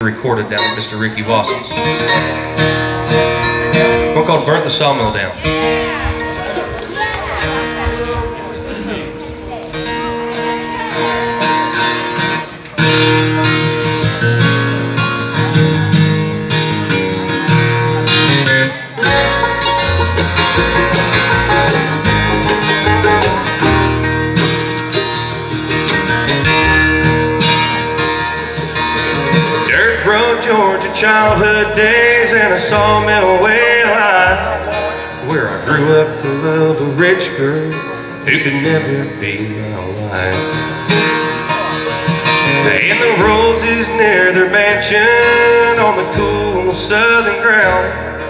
Recorded down at Mr. Ricky Wasson's. One called Burnt the Sawmill Down. Georgia childhood days and a sawmill way life, where I grew up to love a rich girl who could never be my wife. And the roses near their mansion on the cool southern ground,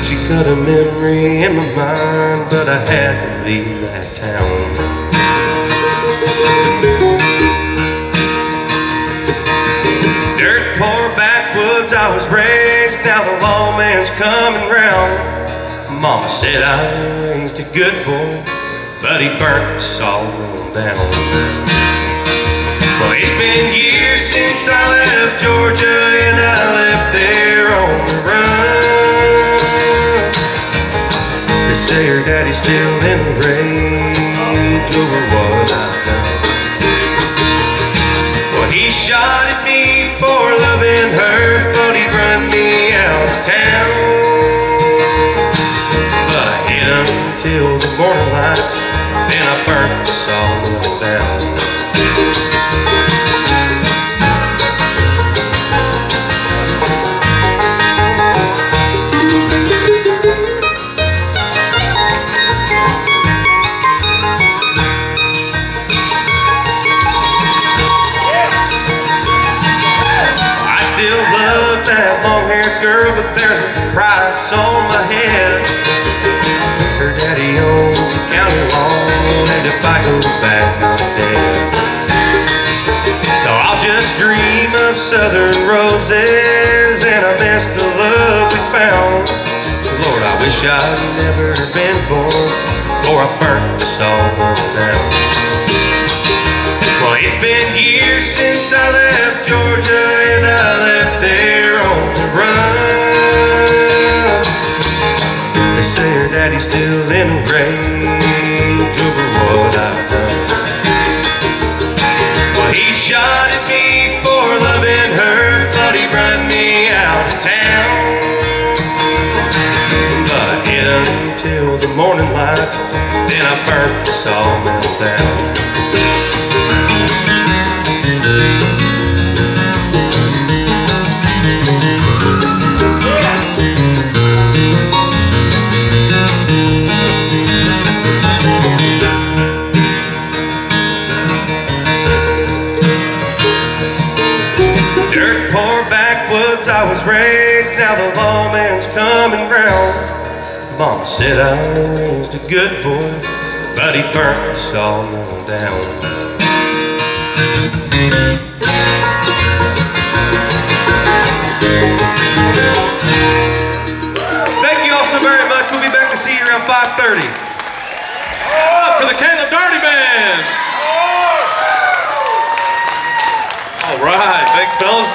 she cut a memory in my mind, but I had to leave that town. Dirt poor backwoods I was raised, now the lawman's coming round. Mama said I raised a good boy, but he burnt the sawmill down. Well, it's been years since I left Georgia, and I left there on the run. They say her daddy's still in a rage over what I've done. Well, he shot at me for loving her, thought he'd run me out of town. But I hit him till the morning light, then I burnt the sawmill down. That long-haired girl, but there's a price on my head. Her daddy owns a county lawn, and if I go back, I'm dead. So I'll just dream of southern roses, and I miss the love we found. Lord, I wish I'd never been born before I burnt the sawmill down. Well, it's been years since I left Georgia, and I left there on the run. They say her daddy's still in a rage over what I've done. Well, he shot at me for loving her, thought he'd run me out of town. But I hit him till the morning light, then I burnt the sawmill down. Dirt poor backwoods I was raised, now the lawman's coming round. Mama said I raised a good boy, but he burnt the sawmill down. Thank you all so very much. We'll be back to see you around 5:30. For the Daugherty Band. All right, thanks fellas.